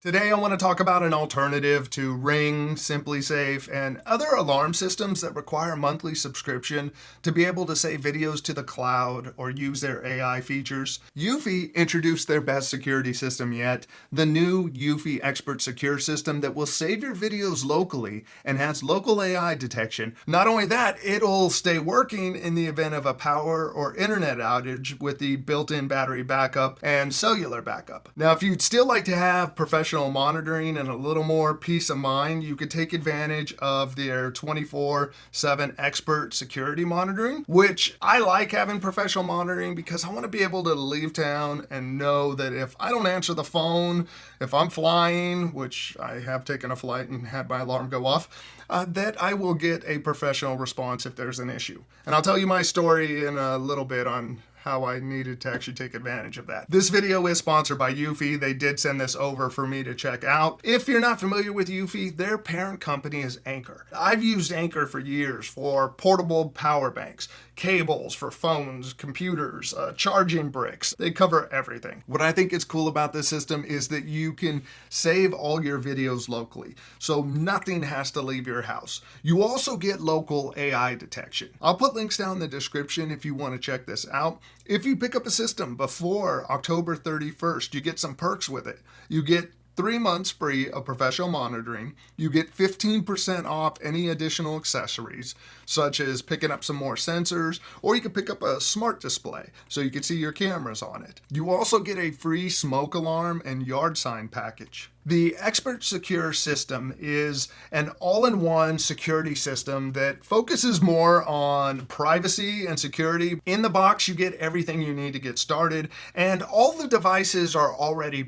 Today I want to talk about an alternative to Ring, SimpliSafe, and other alarm systems that require monthly subscription to be able to save videos to the cloud or use their AI features. Eufy introduced their best security system yet, the new Eufy ExpertSecure system that will save your videos locally and has local AI detection. Not only that, it'll stay working in the event of a power or internet outage with the built-in battery backup and cellular backup. Now, if you'd still like to have professional monitoring and a little more peace of mind, you could take advantage of their 24/7 expert security monitoring, which I like having professional monitoring because I want to be able to leave town and know that if I don't answer the phone, if I'm flying, which I have taken a flight and had my alarm go off, that I will get a professional response if there's an issue. And I'll tell you my story in a little bit on how I needed to actually take advantage of that. This video is sponsored by Eufy. They did send this over for me to check out. If you're not familiar with Eufy, their parent company is Anker. I've used Anker for years for portable power banks, cables for phones, computers, charging bricks. They cover everything. What I think is cool about this system is that you can save all your videos locally, so nothing has to leave your house. You also get local AI detection. I'll put links down in the description if you want to check this out. If you pick up a system before October 31st, you get some perks with it. You get 3 months free of professional monitoring. You get 15% off any additional accessories, such as picking up some more sensors, or you can pick up a smart display so you can see your cameras on it. You also get a free smoke alarm and yard sign package. The ExpertSecure system is an all-in-one security system that focuses more on privacy and security. In the box, you get everything you need to get started, and all the devices are already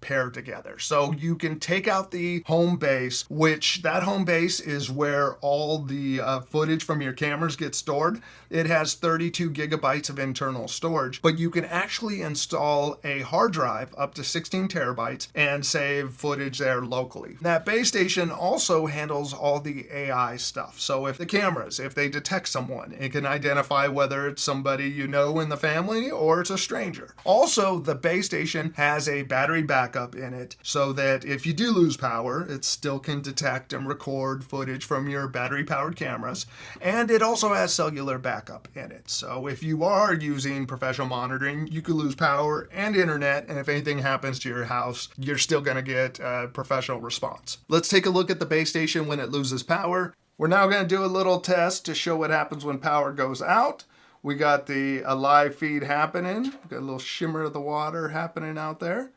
paired together. So you can take out the home base, which that home base is where all the footage from your cameras get stored. It has 32 gigabytes of internal storage, but you can actually install a hard drive up to 16 terabytes and save footage there locally. That base station also handles all the AI stuff. So if the cameras, if they detect someone, it can identify whether it's somebody you know in the family or it's a stranger. Also, the base station has a battery backup in it so that if you do lose power, it still can detect and record footage from your battery powered cameras. And it also has cellular backup in it. So if you are using professional monitoring, you could lose power and internet, and if anything happens to your house, you're still going to get a professional response. Let's take a look at the base station when it loses power. We're now going to do a little test to show what happens when power goes out. We got the live feed happening. Got a little shimmer of the water happening out there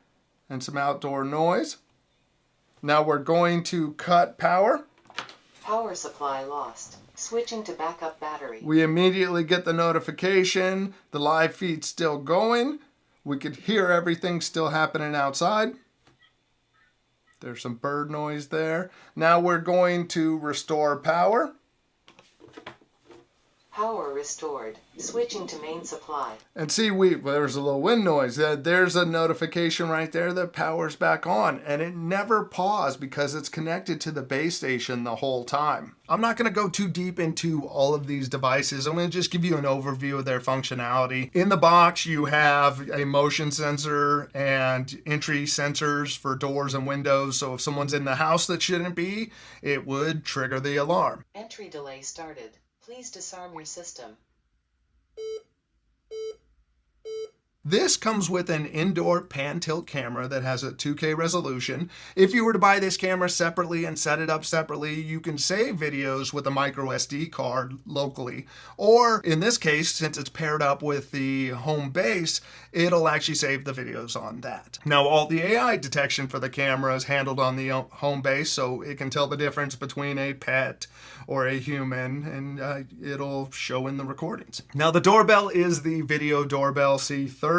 and some outdoor noise. Now we're going to cut power. Power supply lost. Switching to backup battery. We immediately get the notification. The live feed's still going. We could hear everything still happening outside. There's some bird noise there. Now we're going to restore power. Power restored. Switching to main supply. And see, there's a little wind noise. There's a notification right there that power's back on. And it never paused because it's connected to the base station the whole time. I'm not going to go too deep into all of these devices. I'm going to just give you an overview of their functionality. In the box, you have a motion sensor and entry sensors for doors and windows. So if someone's in the house that shouldn't be, it would trigger the alarm. Entry delay started. Please disarm your system. This comes with an indoor pan tilt camera that has a 2K resolution. If you were to buy this camera separately and set it up separately, you can save videos with a micro SD card locally. Or in this case, since it's paired up with the home base, it'll actually save the videos on that. Now, all the AI detection for the camera is handled on the home base, so it can tell the difference between a pet or a human, and it'll show in the recordings. Now, the doorbell is the Video Doorbell C30.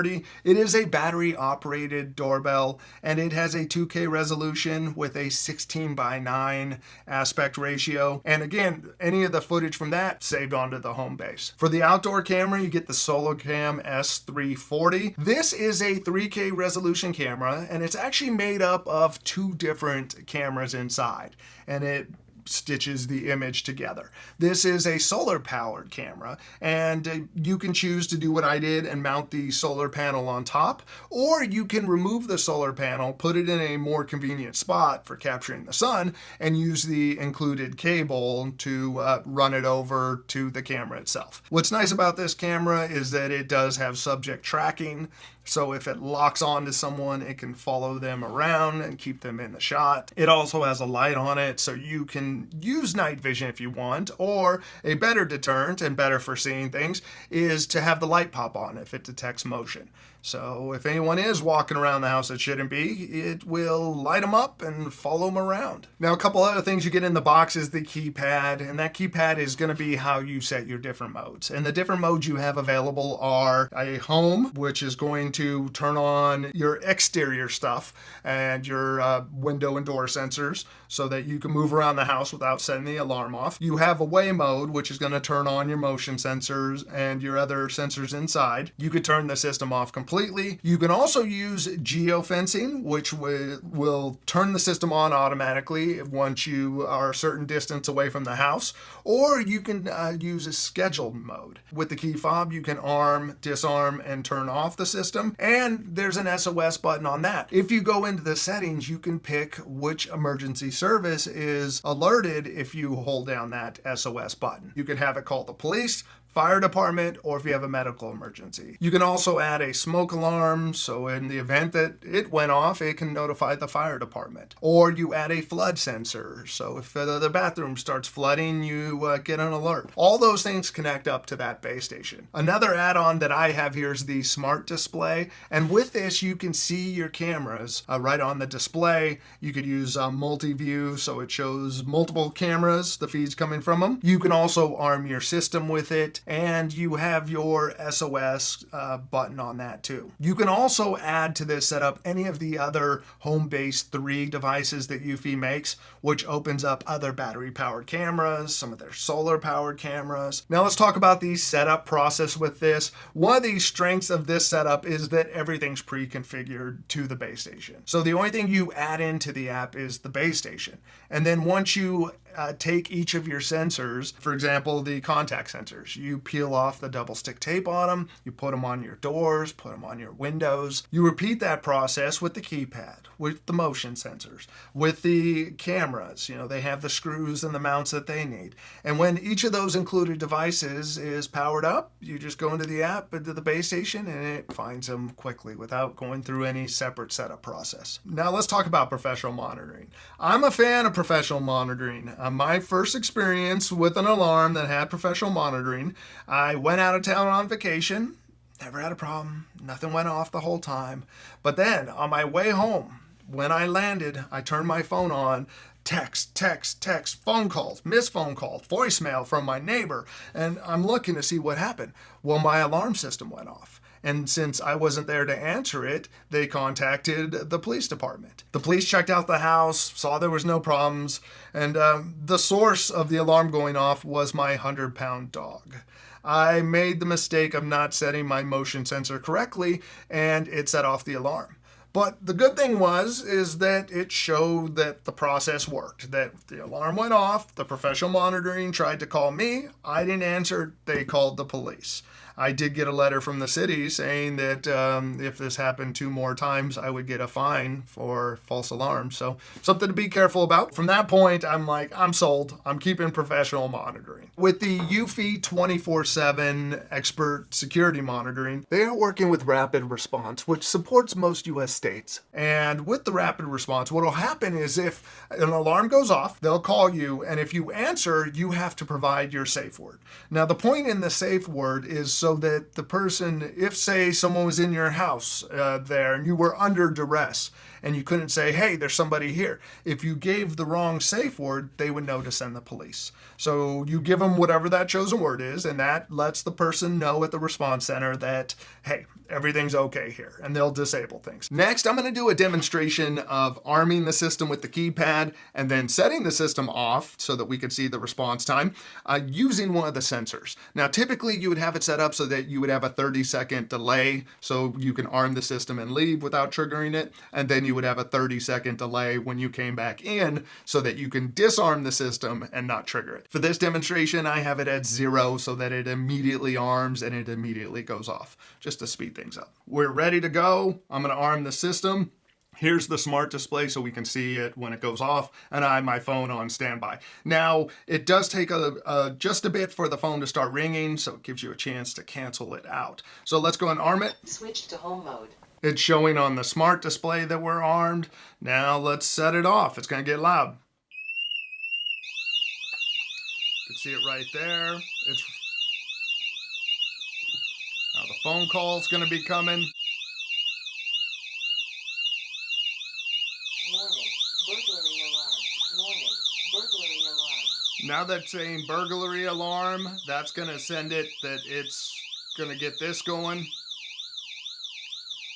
It is a battery-operated doorbell, and it has a 2K resolution with a 16:9 aspect ratio. And again, any of the footage from that saved onto the home base. For the outdoor camera, you get the SoloCam S340. This is a 3K resolution camera, and it's actually made up of 2 different cameras inside. And it stitches the image together. This is a solar powered camera, and you can choose to do what I did and mount the solar panel on top, or you can remove the solar panel, put it in a more convenient spot for capturing the sun, and use the included cable to run it over to the camera itself. What's nice about this camera is that it does have subject tracking. So if it locks onto someone, it can follow them around and keep them in the shot. It also has a light on it, so you can use night vision if you want, or a better deterrent and better for seeing things is to have the light pop on if it detects motion. So if anyone is walking around the house that shouldn't be, it will light them up and follow them around. Now, a couple other things you get in the box is the keypad, and that keypad is going to be how you set your different modes. And the different modes you have available are a home, which is going to turn on your exterior stuff and your window and door sensors so that you can move around the house without setting the alarm off. You have away mode, which is going to turn on your motion sensors and your other sensors inside. You could turn the system off completely. You can also use geofencing, which will turn the system on automatically once you are a certain distance away from the house, or you can use a scheduled mode. With the key fob, you can arm, disarm, and turn off the system, and there's an SOS button on that. If you go into the settings, you can pick which emergency service is alerted if you hold down that SOS button. You can have it call the police, fire department, or if you have a medical emergency. You can also add a smoke alarm, so in the event that it went off, it can notify the fire department. Or you add a flood sensor, so if the bathroom starts flooding, you get an alert. All those things connect up to that base station. Another add-on that I have here is the smart display, and with this you can see your cameras right on the display. You could use multi-view, so it shows multiple cameras, the feeds coming from them. You can also arm your system with it, and you have your SOS button on that too. You can also add to this setup any of the other home-based 3 devices that Eufy makes, which opens up other battery-powered cameras, some of their solar-powered cameras. Now let's talk about the setup process with this. One of the strengths of this setup is that everything's pre-configured to the base station. So the only thing you add into the app is the base station. And then once you take each of your sensors, for example, the contact sensors, you peel off the double stick tape on them, you put them on your doors, put them on your windows. You repeat that process with the keypad, with the motion sensors, with the cameras. You know, they have the screws and the mounts that they need. And when each of those included devices is powered up, you just go into the app, into the base station, and it finds them quickly without going through any separate setup process. Now let's talk about professional monitoring. I'm a fan of professional monitoring. My first experience with an alarm that had professional monitoring, I went out of town on vacation, never had a problem, nothing went off the whole time. But then on my way home, when I landed, I turned my phone on, text, phone calls, missed phone calls, voicemail from my neighbor, and I'm looking to see what happened. Well, my alarm system went off. And since I wasn't there to answer it, they contacted the police department. The police checked out the house, saw there was no problems, and the source of the alarm going off was my 100-pound dog. I made the mistake of not setting my motion sensor correctly, and it set off the alarm. But the good thing is that it showed that the process worked, that the alarm went off, the professional monitoring tried to call me, I didn't answer, they called the police. I did get a letter from the city saying that if this happened 2 more times, I would get a fine for false alarms. So something to be careful about. From that point, I'm like, I'm sold. I'm keeping professional monitoring. With the Eufy 24/7 expert security monitoring, they are working with rapid response, which supports most U.S. states. And with the rapid response, what will happen is if an alarm goes off, they'll call you, and if you answer, you have to provide your safe word. Now, the point in the safe word is so that the person, if say someone was in your house there and you were under duress and you couldn't say, hey, there's somebody here. If you gave the wrong safe word, they would know to send the police. So you give them whatever that chosen word is, and that lets the person know at the response center that, hey, everything's okay here, and they'll disable things. Next, I'm going to do a demonstration of arming the system with the keypad and then setting the system off so that we can see the response time using one of the sensors. Now, typically you would have it set up so that you would have a 30-second delay so you can arm the system and leave without triggering it, and then you you would have a 30-second delay when you came back in so that you can disarm the system and not trigger it. For this demonstration, I have it at 0 so that it immediately arms and it immediately goes off, just to speed things up. We're ready to go. I'm going to arm the system. Here's the smart display so we can see it when it goes off, and I have my phone on standby. Now, it does take just a bit for the phone to start ringing, so it gives you a chance to cancel it out. So let's go and arm it. Switch to home mode. It's showing on the smart display that we're armed. Now let's set it off. It's going to get loud. You can see it right there. Now the phone call's going to be coming. Warning, burglary alarm. Warning, burglary alarm. Now that's saying burglary alarm, that's going to send it that it's going to get this going.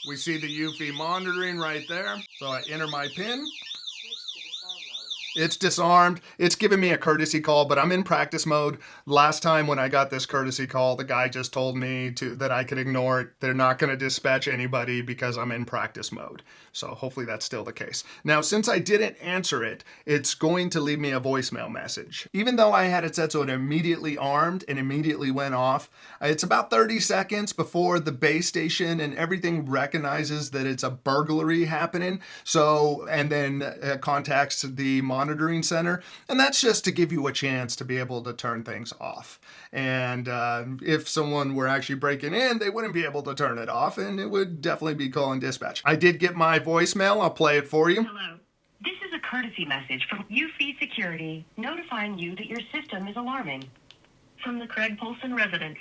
We see the Eufy monitoring right there. So I enter my PIN. Switch to disarm mode. It's disarmed. It's giving me a courtesy call, but I'm in practice mode. Last time when I got this courtesy call, the guy just told me that I could ignore it. They're not going to dispatch anybody because I'm in practice mode. So hopefully that's still the case. Now, since I didn't answer it, it's going to leave me a voicemail message. Even though I had it set so it immediately armed and immediately went off, it's about 30 seconds before the base station and everything recognizes that it's a burglary happening. So, and then contacts the monitoring center. And that's just to give you a chance to be able to turn things off. And if someone were actually breaking in, they wouldn't be able to turn it off, and it would definitely be calling dispatch. I did get my voicemail. I'll play it for you. Hello. This is a courtesy message from Eufy Security notifying you that your system is alarming. From the Craig Polson residence,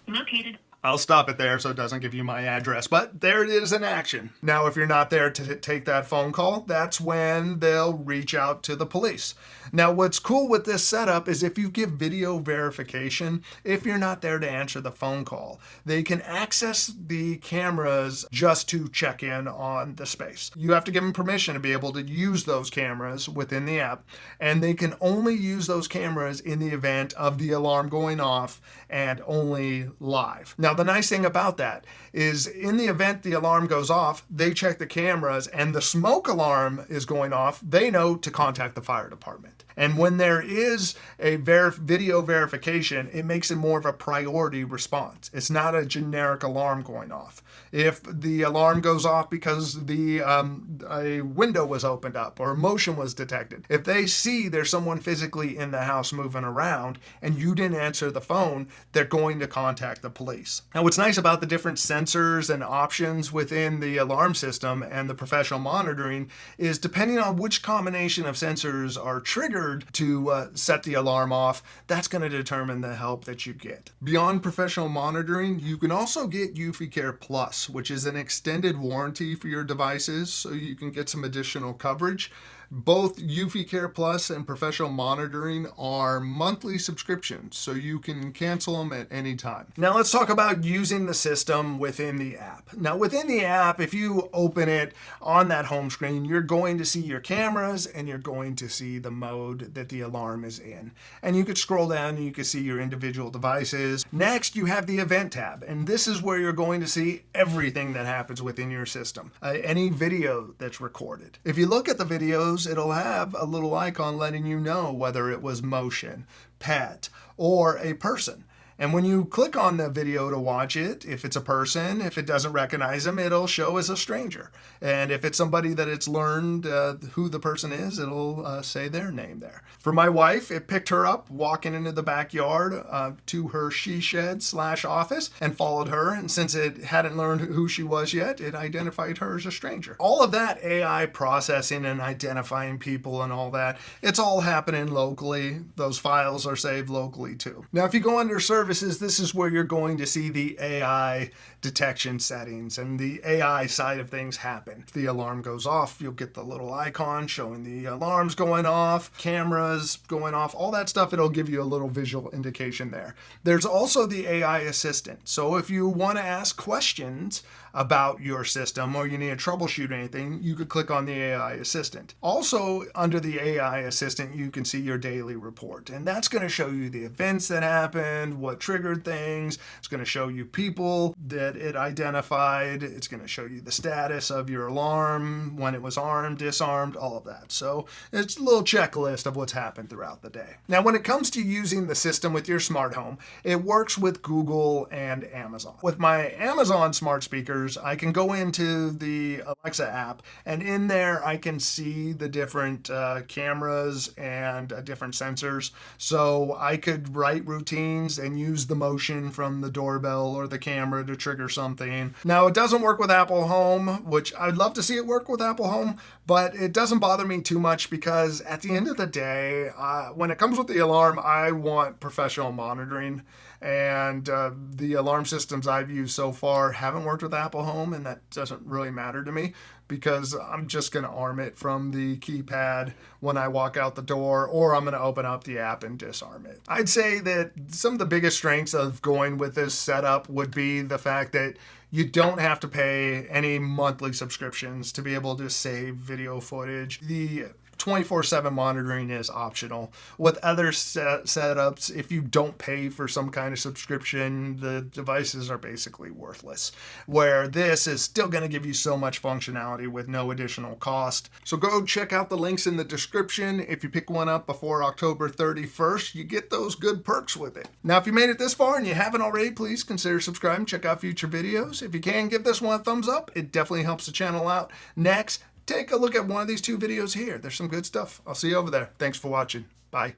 located. I'll stop it there so it doesn't give you my address, but there it is in action. Now, if you're not there to take that phone call, that's when they'll reach out to the police. Now, what's cool with this setup is if you give video verification, if you're not there to answer the phone call, they can access the cameras just to check in on the space. You have to give them permission to be able to use those cameras within the app, and they can only use those cameras in the event of the alarm going off and only live. Now, the nice thing about that is in the event the alarm goes off, they check the cameras and the smoke alarm is going off, they know to contact the fire department. And when there is a video verification, it makes it more of a priority response. It's not a generic alarm going off. If the alarm goes off because a window was opened up or motion was detected, if they see there's someone physically in the house moving around and you didn't answer the phone, they're going to contact the police. Now, what's nice about the different sensors and options within the alarm system and the professional monitoring is depending on which combination of sensors are triggered to set the alarm off, that's going to determine the help that you get. Beyond professional monitoring, you can also get Eufy Care Plus, which is an extended warranty for your devices, so you can get some additional coverage. Both Eufy Care Plus and professional monitoring are monthly subscriptions, so you can cancel them at any time. Now let's talk about using the system within the app. Now within the app, if you open it on that home screen, you're going to see your cameras and you're going to see the mode that the alarm is in. And you could scroll down and you can see your individual devices. Next, you have the event tab, and this is where you're going to see everything that happens within your system. Any video that's recorded. If you look at the videos, it'll have a little icon letting you know whether it was motion, pet, or a person. And when you click on the video to watch it, if it's a person, if it doesn't recognize them, it'll show as a stranger. And if it's somebody that it's learned who the person is, it'll say their name there. For my wife, it picked her up walking into the backyard to her she shed / office and followed her. And since it hadn't learned who she was yet, it identified her as a stranger. All of that AI processing and identifying people and all that, it's all happening locally. Those files are saved locally too. Now, if you go under services, this is where you're going to see the AI detection settings and the AI side of things happen. If the alarm goes off, you'll get the little icon showing the alarms going off, cameras going off, all that stuff. It'll give you a little visual indication there. There's also the AI assistant. So if you want to ask questions about your system or you need to troubleshoot anything, you could click on the AI assistant. Also, under the AI assistant, you can see your daily report, and that's going to show you the events that happened, what what triggered things. It's going to show you people that it identified. It's going to show you the status of your alarm, when it was armed, disarmed, all of that. So it's a little checklist of what's happened throughout the day. Now, when it comes to using the system with your smart home, it works with Google and Amazon. With my Amazon smart speakers, I can go into the Alexa app, and in there I can see the different cameras and different sensors. So I could write routines and use the motion from the doorbell or the camera to trigger something. Now, it doesn't work with Apple Home, which I'd love to see it work with Apple Home, but it doesn't bother me too much because at the end of the day, when it comes with the alarm, I want professional monitoring. And the alarm systems I've used so far haven't worked with Apple Home, and that doesn't really matter to me because I'm just going to arm it from the keypad when I walk out the door, or I'm going to open up the app and disarm it. I'd say that some of the biggest strengths of going with this setup would be the fact that you don't have to pay any monthly subscriptions to be able to save video footage. The 24/7 monitoring is optional. With other setups, if you don't pay for some kind of subscription, the devices are basically worthless. Where this is still going to give you so much functionality with no additional cost. So go check out the links in the description. If you pick one up before October 31st, you get those good perks with it. Now, if you made it this far and you haven't already, please consider subscribing. Check out future videos. If you can, give this one a thumbs up. It definitely helps the channel out. Next, take a look at one of these two videos here. There's some good stuff. I'll see you over there. Thanks for watching. Bye.